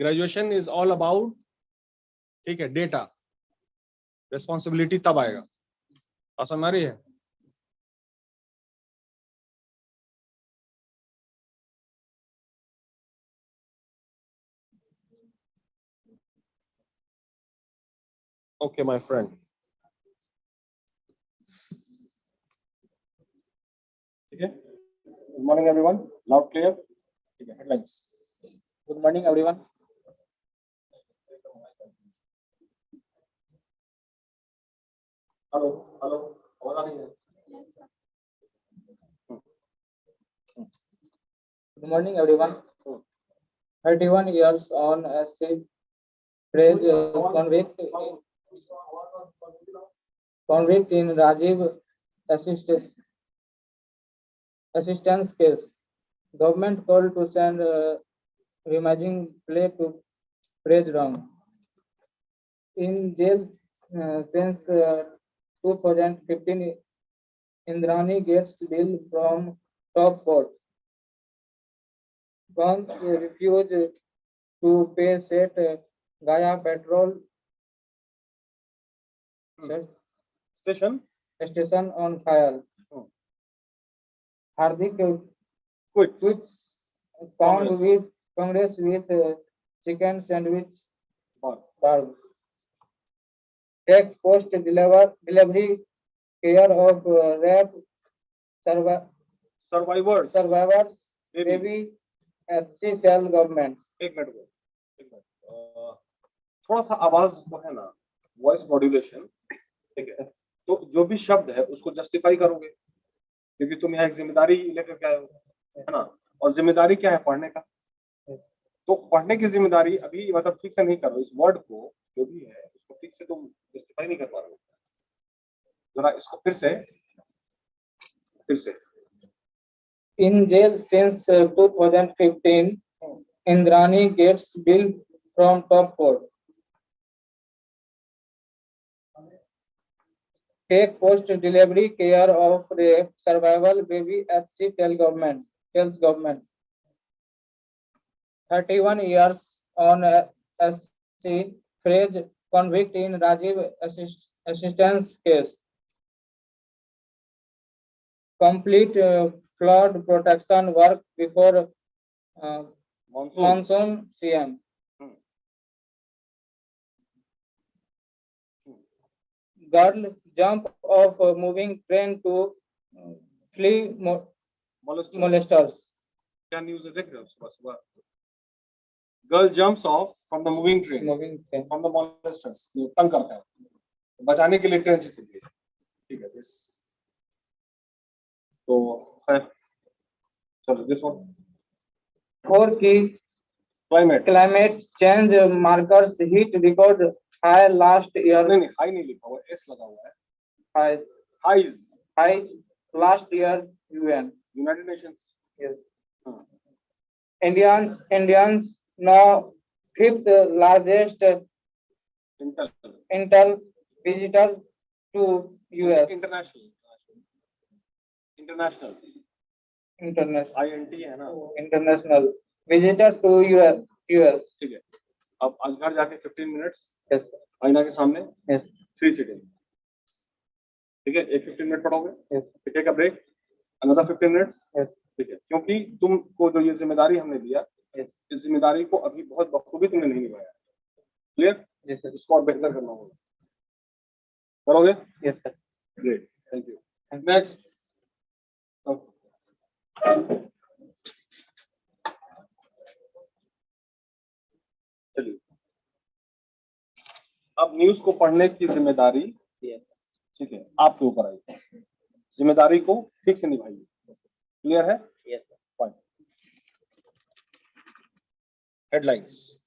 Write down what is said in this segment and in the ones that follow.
Graduation is all about, ठीक है, data, responsibility तब आएगा। बात समझ आ रही है? ओके माय फ्रेंड, ठीक है। Good morning everyone, loud clear, ठीक है। Headlines. Good morning everyone. Hello hello, आवाज आ रही है? Good morning, everyone. 31 years on SC Praise convict in Rajiv assistance case. Government called to send reimaging play to Praise wrong. In jail since 2015, Indrani gets bill from top court. Bank refused to pay set Gaya petrol station on fire. Hardik quits Congress with chicken sandwich bar. Take post delivery care of rape survivors baby FC tell government. एक minute, थोड़ा सा आवाज को है ना, voice modulation, ठीक है। तो जो भी शब्द है उसको जस्टिफाई करोगे, क्योंकि तुम यहाँ एक जिम्मेदारी लेकर के आए हो, है ना। और जिम्मेदारी क्या है? पढ़ने का। तो पढ़ने की जिम्मेदारी अभी मतलब ठीक से नहीं करो, इस वर्ड को जो भी है उसको ठीक से तुम जस्टिफाई नहीं कर पा रहे हो। जरा इसको फिर से In jail since 2015, Indrani gets bill from top court. Take post delivery care of rape survival baby FC tells government. 31 years on SC Phrase convict in Rajiv assistance case. Complete flood protection work before monsoon CM. Girl jump off moving train to flee molesters. क्या news है देख रहे हो सुबह? Girl jumps off from the moving train from the molesters, जो तंग करता है, बचाने के लिए ट्रेन से कूद गई, ठीक है। दिस तो है, चलो दिस वन। और की climate change markers hit record high last year. नहीं हाई नहीं लिखा हुआ, एस लगा हुआ है। high last year UN United Nations. yes. Indians now fifth largest Intel visitor to US. International INT है ना, international visitor to US. ठीक है। अब आज घर जाके 15 मिनट्स yes. आईना के सामने yes. 3 सिटिंग, ठीक है। एक 15 मिनट पढ़ोगे, yes. Take a break, another 15 minutes, yes. ठीक है। क्योंकि तुमको जो ये जिम्मेदारी हमने दिया, yes. इस जिम्मेदारी को अभी बहुत बखूबी तुमने नहीं निभाया, क्लियर? yes, इसको और बेहतर करना होगा, करोगे? Yes sir. Great, thank you. Next, चलिए अब न्यूज को पढ़ने की जिम्मेदारी, ठीक है, आपके ऊपर आई। जिम्मेदारी को ठीक से निभाइए, क्लियर है? Yes sir. Fine. Headlines.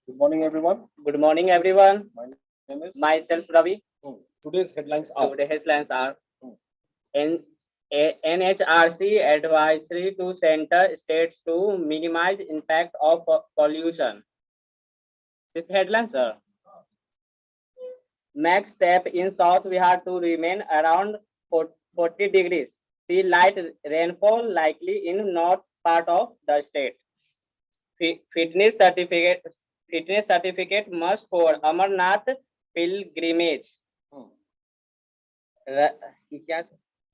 Good morning everyone. Good morning everyone. My name is myself Ravi. Today's headlines are NHRC advisory to center states to minimize impact of pollution. This headline, sir. Max step in South Bihar to remain around 40 degrees. See light rainfall likely in north part of the state. Fitness fitness certificate must for Amarnath pilgrimage. क्या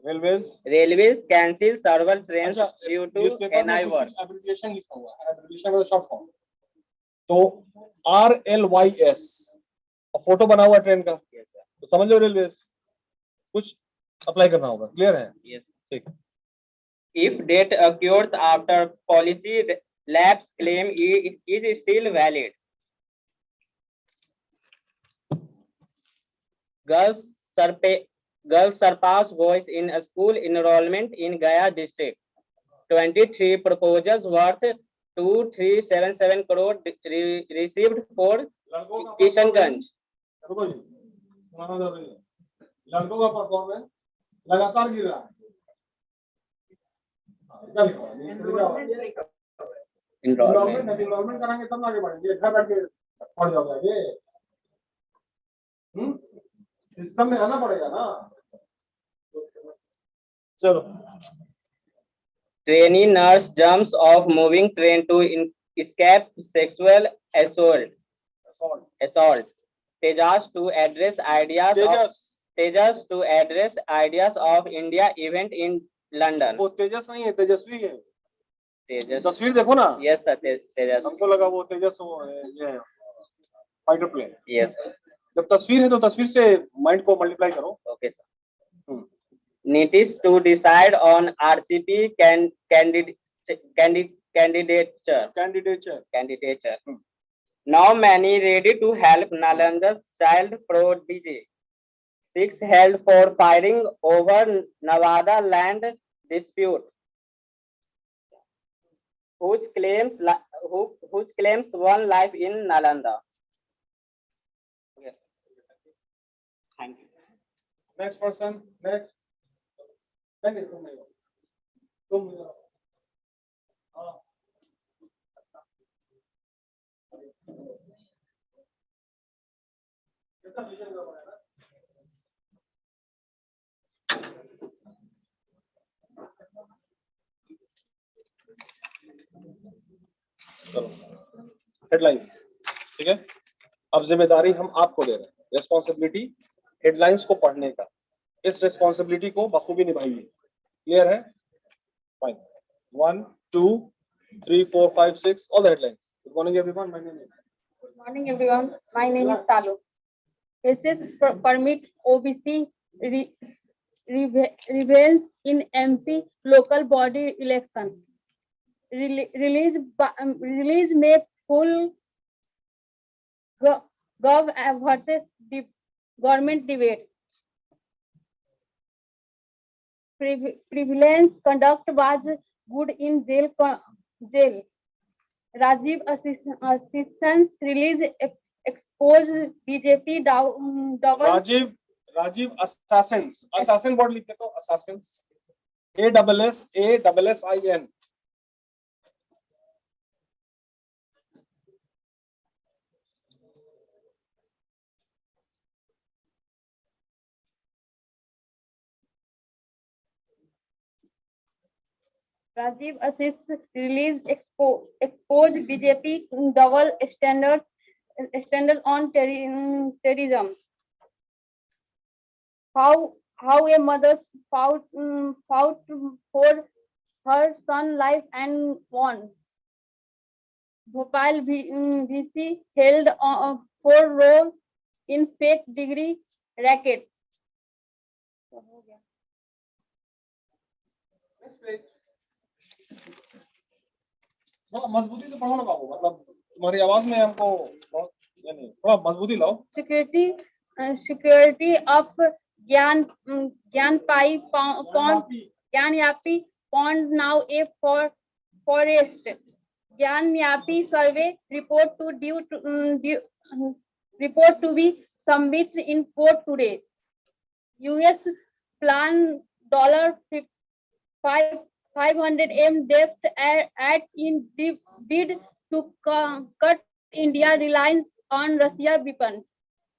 railways cancel several trains अच्छा due to newspaper में NI कुछ work. कुछ abbreviation लिखा हुआ है, abbreviation मतलब short form. तो RLYS और फोटो बना हुआ ट्रेन का, तो समझ लो रेलवेज, कुछ अप्लाई करना होगा। क्लियर है? Yes. ठीक। If date occurs after policy lapse, claim is still valid. Girls surpass boys in a school enrollment in Gaya district. 23 proposals worth 2377 crore received for Kishanganj. लड़कों का परफॉर्मेंस लगातार गिर रहा है। इनरोलमेंट कराएंगे तब आगे बढ़ेंगे, घर बैठ के पढ़ जाओगे ये। सिस्टम में आना पड़ेगा ना। चलो। Trainee nurse jumps off moving train to escape sexual assault. Tejas to address ideas of India event in London. वो तेजस नहीं है, तेजस्वी है। तेजस तस्वीर देखो ना। Yes sir, तेजस। हमको लगा वो तेजस वो ये है फाइटर प्लेन। Yes sir. जब तस्वीर है तो तस्वीर से माइंड को मल्टीप्लाई करो। Okay sir. Notice to decide on RCP candidature. Now many ready to help Nalanda's child prodigy. 6 held for firing over Nevada land dispute. Whose claims one life in Nalanda. Okay. Thank you. Next person. Next. तुम चलो headlines, ठीक है। अब जिम्मेदारी हम आपको दे रहे हैं, रेस्पॉन्सिबिलिटी हेडलाइंस को पढ़ने का। इस रेस्पॉन्सिबिलिटी को बखूबी निभाइए। क्लियर है? Fine. 1 2 3 4 5 6 all the headlines. Good morning everyone, my name is Good morning, everyone. My name is Talu. Cases permit OBC revenge in MP local body election. Release may full gov versus government debate. Prevalence conduct was good in jail. Rajiv assistance release expose BJP double. Rajiv assassin word लिख के तो assassins ASSIN। Rajiv assist release expose BJP double standard on terrorism. How a mother fought for her son life and won. Bhopal VC held for role in fake degree racket. थोड़ा मजबूती से पढ़ो ना बाबू, मतलब तुम्हारी आवाज में हमको बहुत यानी थोड़ा मजबूती लाओ। Security of Gyanyapi pond now a forest. Gyanyapi survey report to be submitted in court today. US plan $500 M debt at in bid to cut India reliance on Russia weapons.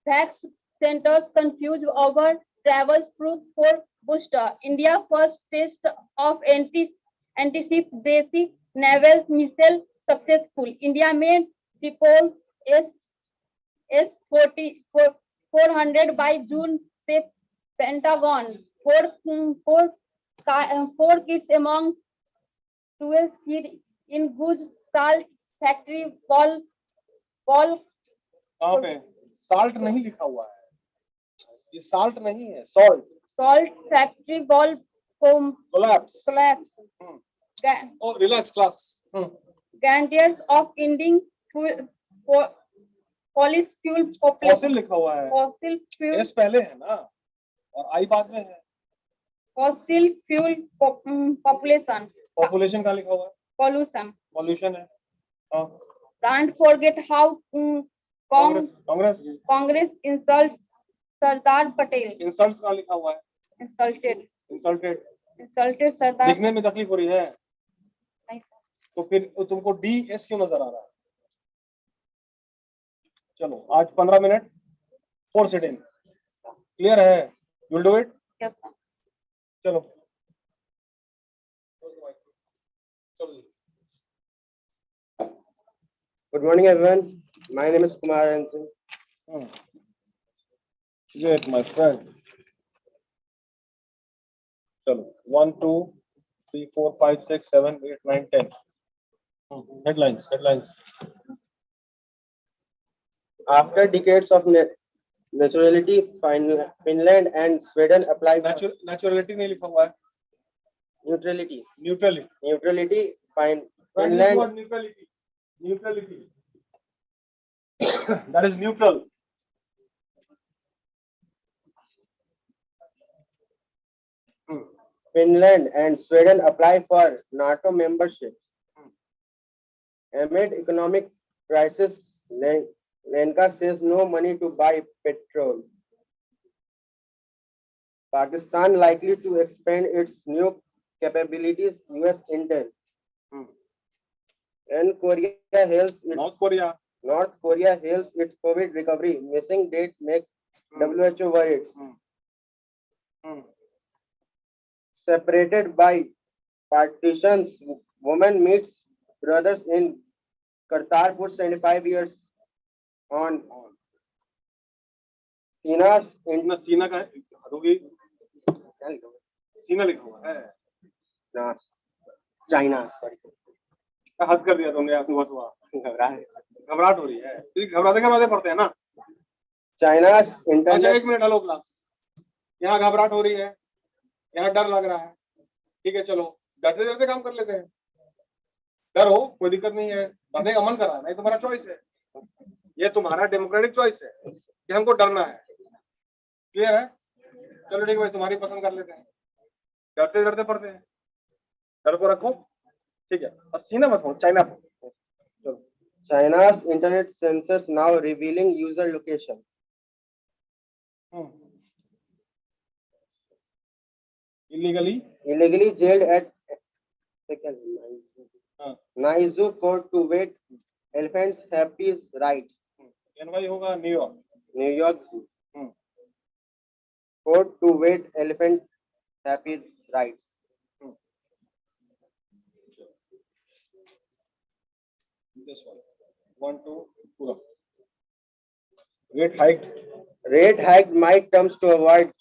Facts centers confused over travel proof for booster. India first test of anti-ship basic naval missile successful. India may deploy S-400 by June से Pentagon. Four kids among 12 kids in Guj salt factory ball कहाँ पे salt नहीं लिखा हुआ है, ये salt नहीं है, salt factory ball collapse. collapse. Oh relax class. Guarantees of ending police fuel fossil population. लिखा हुआ है, Fossil fuel एस पहले है ना और आई बाद में है। fossil fuel population पॉपुलेशन का लिखा हुआ है, pollution. पॉल्यूशन है। हाँ, Can't forget how Congress Congress insults Sardar Patel. Insult का लिखा हुआ है, Insulted इंसल्टेड। Sardar. लिखने में तकलीफ हो रही है नहीं sir. तो फिर तुमको डी एस क्यों नजर आ रहा है? चलो आज 15 मिनट 4 सिटिंग क्लियर है, will do it. Yes sir. चलो Good morning, everyone. My name is Kumar Anson. Great, my friend. चलो 1 2 3 4 5 6 7 8 9 10 headlines. After decades of naturality, Finland and Sweden apply for Naturality नहीं लिखा हुआ है, neutrality. neutrality Finland. Neutrality that is neutral. Finland and Sweden apply for NATO membership. Amid economic crisis, Lanka says no money to buy petrol. Pakistan likely to expand its new capabilities, US Intel. And Korea hails its North Korea hails its COVID recovery. Missing date make WHO worried. Separated by partitions, woman meets brothers in Kartarpur 75 years on. सीना का है, सीना लिखा हुआ है, China. हद कर दिया तुमने सुबह सुबह, घबराहट हो रही है, घबराते पढ़ते हैं ना। China's अच्छा internet. एक मिनट, हेलो क्लास, यहाँ घबराहट हो रही है, यहाँ डर लग रहा है, ठीक है चलो डरते डरते काम कर लेते हैं। डर हो कोई दिक्कत नहीं है, डरने का मन कर रहा है, नहीं तुम्हारा चॉइस है, ये तुम्हारा डेमोक्रेटिक चॉइस है कि हमको डरना है। क्लियर है? चलो ठीक है भाई, तुम्हारी पसंद कर लेते हैं, डरते डरते पढ़ते हैं, डर को रखो, ठीक है। और सीना मत हो, चाइना को। चलो China's internet census now revealing user location. Illegally jailed at Naizu court to wait elephants happy rights. NY होगा New York, New York court to wait elephant happy rights. this one 1 2 पूरा rate hiked Mid terms to avoid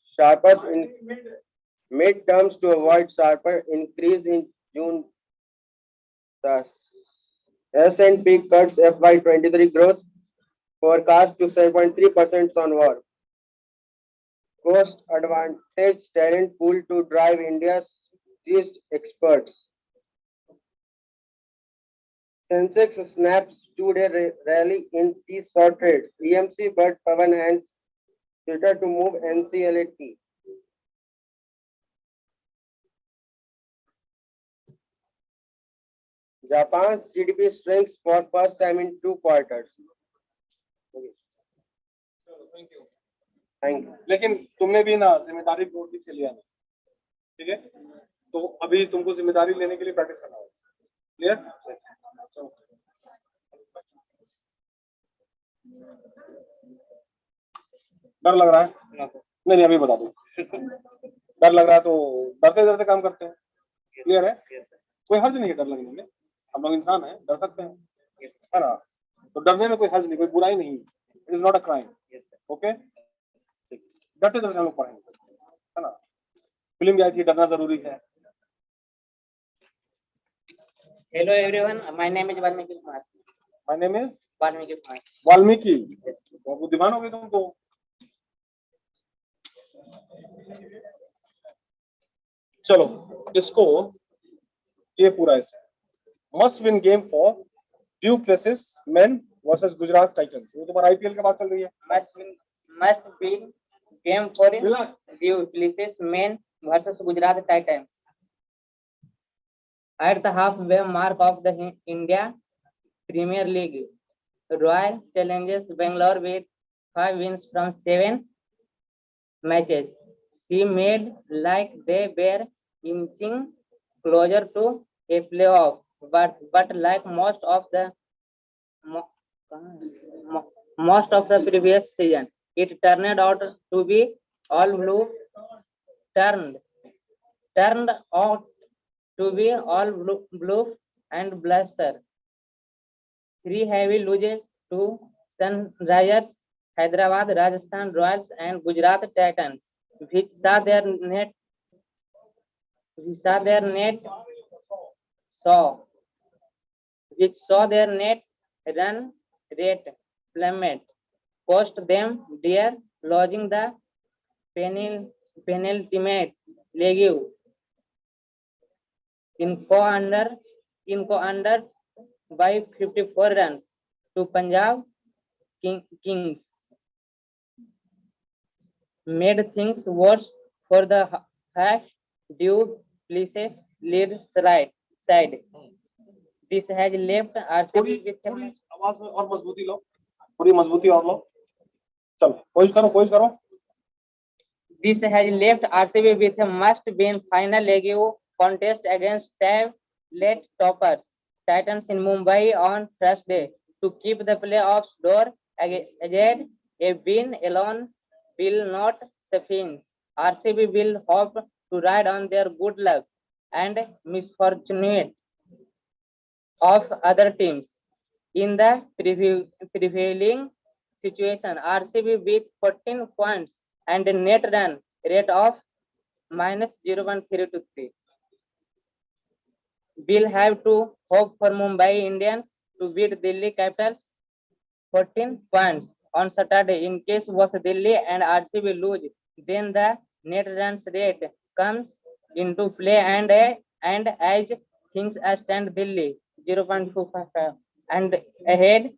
sharper increase in June. Thus, S&P cuts FY23 growth forecast to 7.3% on war. Cost advantage talent pool to drive India's least experts. Sensex snaps two-day rally in C-saw trades. EMC but Pavan hands Twitter to move NCLAT. Japan's GDP shrinks for first time in 2 quarters. Thank you. लेकिन तुमने भी ना जिम्मेदारी board से लिया ना, ठीक है, तो अभी तुमको जिम्मेदारी लेने के लिए प्रैक्टिस करना होगा। क्लियर? डर लग रहा है? नहीं अभी बता दो। डर लग रहा है तो डरते डरते काम करते हैं। क्लियर है? कोई हर्ज नहीं है डर लगने में, हम लोग इंसान हैं, डर सकते हैं, है ना? तो डरने में कोई हर्ज नहीं, कोई बुराई नहीं, it is not a crime. Okay, डटे तो हम लोग पढ़ेंगे, है ना। फिल्म भी आई थी डरना जरूरी है। Hello everyone, my name is Valmiki Kumar. My name is Valmiki Kumar. Valmiki. बहुत बुद्धिमान हो गए तुम तो। चलो इसको, ये पूरा ऐसे must win game for due places main versus Gujarat Titans. वो तुम्हारा आईपीएल की बात चल रही है। Must win game for Due Places Men versus Gujarat Titans. At the halfway mark of the India Premier League, Royal challenges Bangalore with 5 wins from 7 matches. She made like they were inching closer to a playoff, but like most of the previous season, it turned out to be all blue. Turned out to be all blue and bluster. 3 heavy losses to Sunrisers Hyderabad, Rajasthan Royals, and Gujarat Titans, which saw their net run rate plummet, cost them dear, losing the penultimate league Inco under by 54 runs to Punjab Kings. Made things worse for the half due places lead side. This has left RCB with थोड़ी आवाज में और मजबूती लो, थोड़ी मजबूती और लो। चलो कोशिश करो। This has left RCB with a must-win final league contest against tablet toppers Titans in Mumbai on Thursday to keep the playoffs door ahead. A win alone will not suffice. RCB will hope to ride on their good luck and misfortune of other teams. In the prevailing situation, RCB with 14 points and a net run rate of -0.323 will have to hope for Mumbai Indians to beat Delhi Capitals 14 points on Saturday. In case both Delhi and RCB lose, then the net runs rate comes into play, and as things stand, Delhi 0.255 and ahead.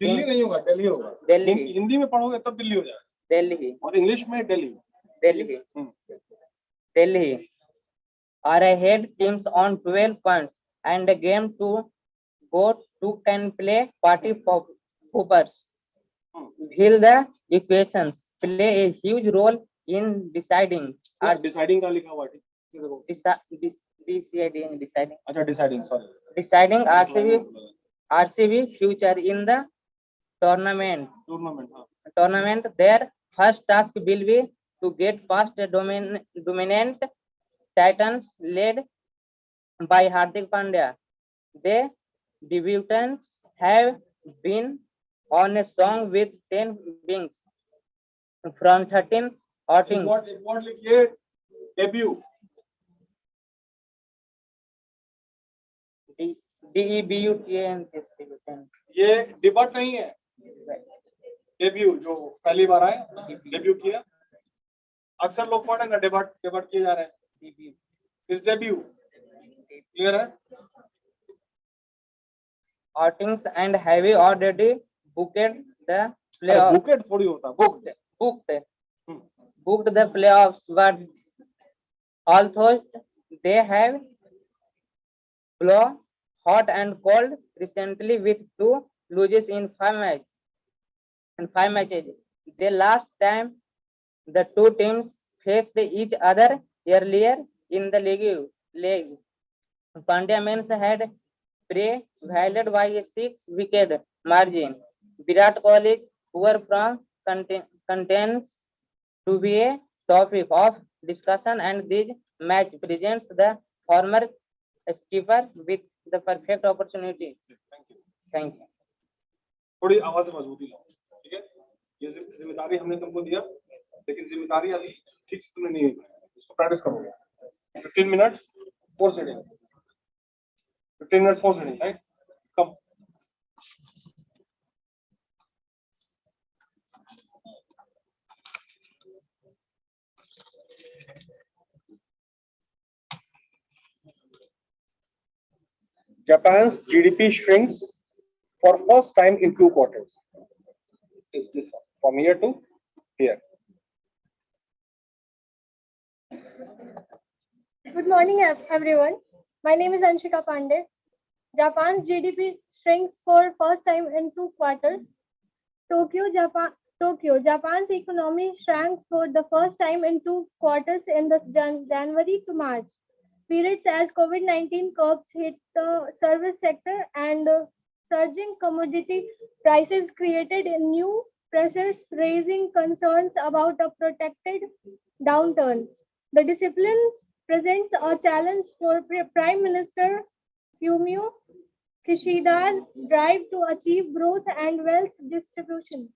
Delhi नहीं होगा, दिल्ली होगा। दिल्ली। हिंदी में पढ़ोगे तब दिल्ली हो जाएगा। Delhi और English में Delhi. Delhi are ahead teams on 12 points and a game to go to can play party poppers. Will the equations play a huge role in deciding? Deciding का लिखा हुआ है, देखो। BCA deciding. अच्छा deciding, sorry. Deciding RCB future in the tournament. Their first task will be to get past the dominant Titans led by Hardik Pandya. The debutants have been on a strong with 10 wins from 13 outings. What लिखिए? Debut. DEBUT. ये debut नहीं है, debut जो पहली बार आए, debut किया। अक्सर लोग पढ़ेंगे डिबट किए जा रहे हैं। इस डेब्यू क्लियर है? Outings and have already booked the playoffs. Bouquet थोड़ी होता, booked the playoffs, but although they have blown hot and cold recently with 2 losses in 5 matches. The last time the two teams faced each other earlier in the league. Pandya men's had prevailed by a 6-wicket margin. Virat Kohli's poor form continues to be a topic of discussion, and this match presents the former skipper with the perfect opportunity. Thank you. थोड़ी आवाज में मजबूती लाओ, ठीक है। ये जिम्मेदारी हमने तुमको दिया, लेकिन जिम्मेदारी अभी ठीक से तुमने नहीं निभाई, इसको प्रैक्टिस करोगे। 15 minutes for setting, 15 minutes for setting, right. कम Japan's GDP shrinks for first time in 2 quarters. Is this one from here to here? Good morning, everyone. My name is Anshika Pandey. Japan's GDP shrinks for first time in 2 quarters. Tokyo, Japan's economy shrank for the first time in 2 quarters in the January to March periods as COVID-19 curbs hit the service sector and surging commodity prices created new pressures, raising concerns about a protected downturn. The discipline presents a challenge for Prime Minister Fumio Kishida's drive to achieve growth and wealth distribution.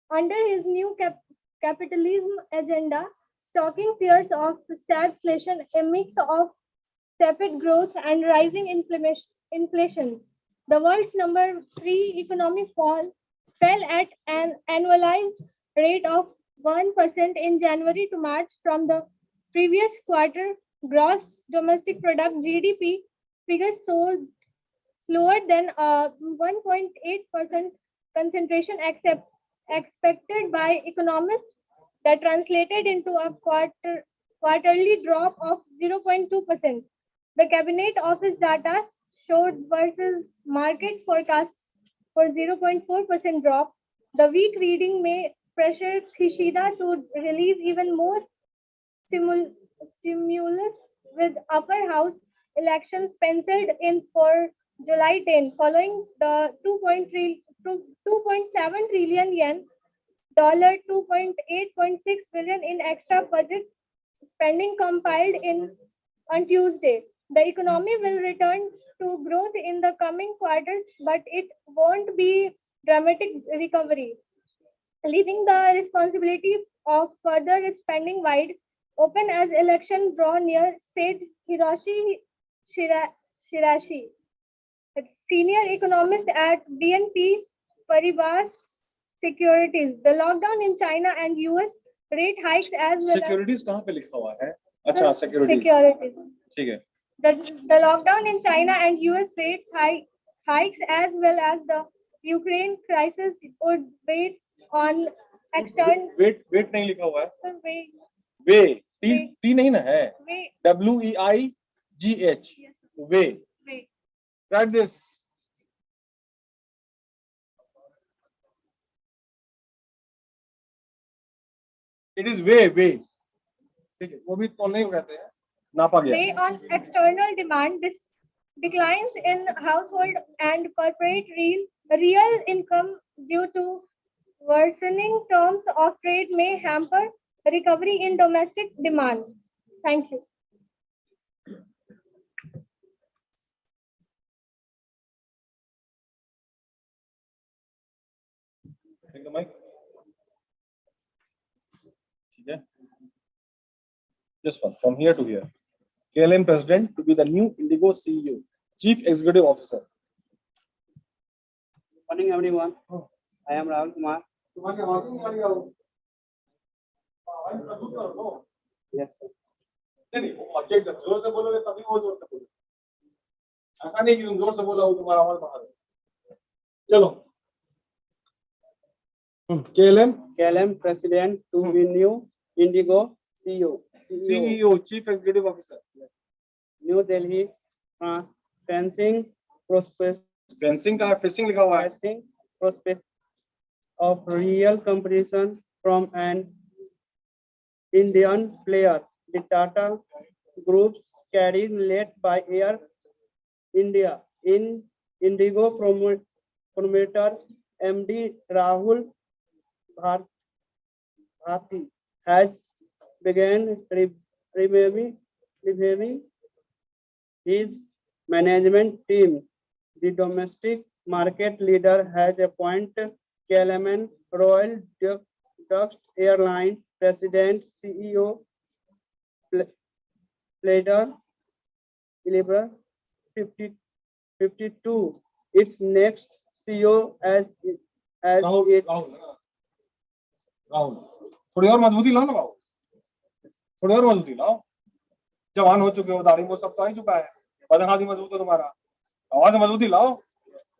Under his new capitalism agenda, stalking fears of stagflation, a mix of tepid growth and rising inflation. The world's number 3 economy fell at an annualized rate of 1% in January to March from the previous quarter. Gross domestic product GDP figures sold slower than 1.8% concentration expected by economists that translated into a quarterly drop of 0.2%. The Cabinet Office data showed versus market forecasts for 0.4% drop. The weak reading may pressure Kishida to release even more stimulus with upper house elections penciled in for July 10, following the 2.7 trillion yen, $2.8.6 billion in extra budget spending compiled on Tuesday. The economy will return to growth in the coming quarters, but it won't be dramatic recovery, leaving the responsibility of further spending wide open as election draw near, said Hiroshi Shirashi, a senior economist at BNP Paribas Securities. The lockdown in China and US rate hikes as well Securities कहाँ पे लिखा हुआ है? अच्छा, securities. ठीक है. The lockdown in China and US rates hikes as well as the Ukraine crisis would weigh on external. Wait नहीं लिखा हुआ है. Wait. T नहीं ना है. WEIGH. Yes. Way. Write this. It is way. ठीक है, वो भी तो नहीं कहते हैं, नापा गया. Weigh on external demand, declines in household and corporate real income due to worsening terms of trade may hamper recovery in domestic demand. Thank you. Take the mic. ठीक है. This one from here to here. KLM president to be the new Indigo CEO, Chief Executive Officer. Morning, everyone. I am Rahul Kumar. Yes, sir. नहीं वो object जोर से बोलोगे तभी वो जोर से बोलोगे. ऐसा नहीं कि तुम जोर से बोला हो तुम्हारा आवाज बाहर है. चलो. KLM president to be new Indigo CEO. Chief Executive Officer. New Delhi, fencing prospect. Fencing का फेसिंग लिखा हुआ है. Fencing prospect of real competition from an Indian player. The Tata Group's carried led by Air India in Indigo promoter MD Rahul Bharti has begun reviewing his management team. The domestic market leader has appointed KLM Royal Dutch Airline President CEO Plader 52. Its next CEO as Rahul it Rahul Rahul थोड़ी और मजबूती लाओ, लगाओ थोड़ी और मजबूती लाओ। जवान हो चुके हो, दाढ़ी में सब तो आ ही चुका है, बदन हाथ ही मजबूत है तुम्हारा, आवाज मजबूती लाओ।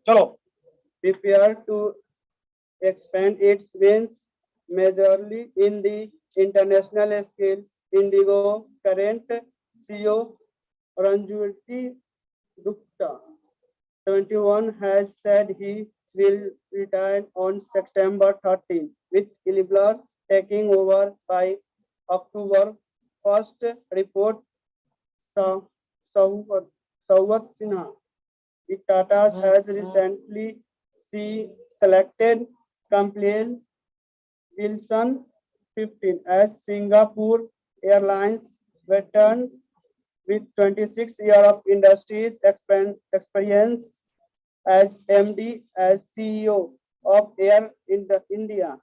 चलो। prepare to expand its wings majorly in the international scale. Indigo current CEO Ranjit Gupta 71 has said he will retire on September 13, with Iliblar taking over by October 1st. Report Sauvat Sinha. The Tatas has recently selected Compliance Wilson 15 as Singapore Airlines veteran with 26 years of industry experience as MD, as CEO of Air India.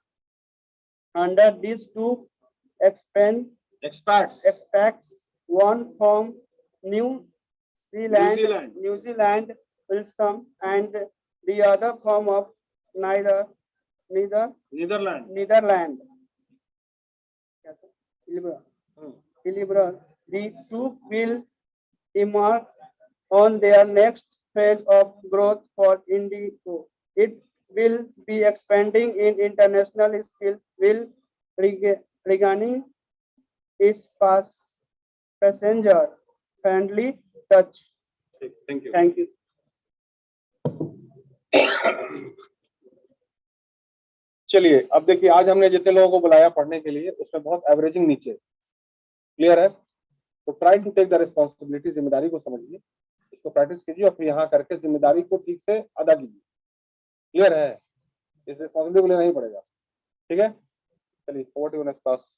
Under these two Expats. expats, one from New Zealand, Wilson, and the other from of Netherlands. The two will emerge on their next phase of growth for Indigo. It will be expanding in international scale, will regaining its passenger friendly touch. Thank you. Thank you. चलिए अब देखिए, आज हमने जितने लोगों को बुलाया पढ़ने के लिए उसमें बहुत एवरेजिंग नीचे, क्लियर है? तो try to take the responsibility, जिम्मेदारी को समझिए, इसको प्रैक्टिस कीजिए और फिर यहाँ करके जिम्मेदारी को ठीक से अदा कीजिए। क्लियर है? इस रिस्पॉन्सिबिलिटी को लेना ही पड़ेगा, ठीक है? चलिए, ओवर टू नेक्स्ट क्लास।